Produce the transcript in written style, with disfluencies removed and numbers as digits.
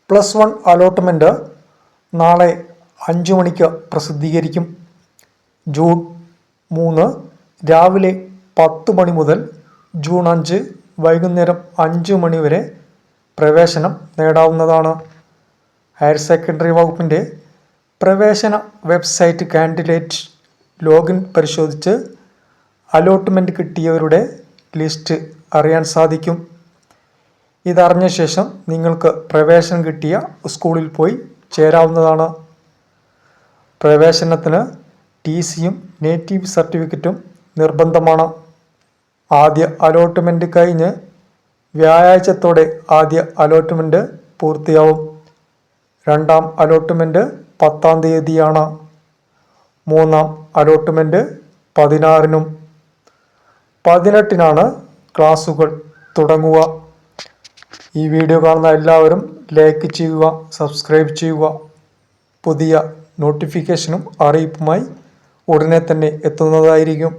+1 allotment നാളെ 5 മണിക്ക് പ്രസിദ്ധീകരിക്കും. ജൂൺ 3 രാവിലെ 10 മണി മുതൽ ജൂൺ 5 വൈകുന്നേരം 5 മണി വരെ പ്രവേശനം നേടാവുന്നതാണ്. ഹയർ സെക്കൻഡറി വകുപ്പിൻ്റെ പ്രവേശന വെബ്സൈറ്റ് കാൻഡിഡേറ്റ് ലോഗിൻ പരിശോധിച്ച് അലോട്ട്മെൻറ്റ് കിട്ടിയവരുടെ ലിസ്റ്റ് അറിയാൻ സാധിക്കും. ഇതറിഞ്ഞ ശേഷം നിങ്ങൾക്ക് പ്രവേശനം കിട്ടിയ സ്കൂളിൽ പോയി ചേരാവുന്നതാണ്. പ്രവേശനത്തിന് TCയും നേറ്റീവ് സർട്ടിഫിക്കറ്റും നിർബന്ധമാണ്. ആദ്യ അലോട്ട്മെൻറ്റ് കഴിഞ്ഞ് വ്യാഴാഴ്ചത്തോടെ ആദ്യ അലോട്ട്മെൻറ്റ് പൂർത്തിയാവും. രണ്ടാം അലോട്ട്മെൻറ്റ് 10-ാം തീയതിയാണ്. മൂന്നാം അലോട്ട്മെൻറ്റ് 16-നും 18-നാണ് ക്ലാസുകൾ തുടങ്ങുക. ഈ വീഡിയോ കാണുന്ന എല്ലാവരും ലൈക്ക് ചെയ്യുക, സബ്സ്ക്രൈബ് ചെയ്യുക. പുതിയ നോട്ടിഫിക്കേഷനും അറിയിപ്പുമായി ഉടനെ തന്നെ എത്തുന്നതായിരിക്കും.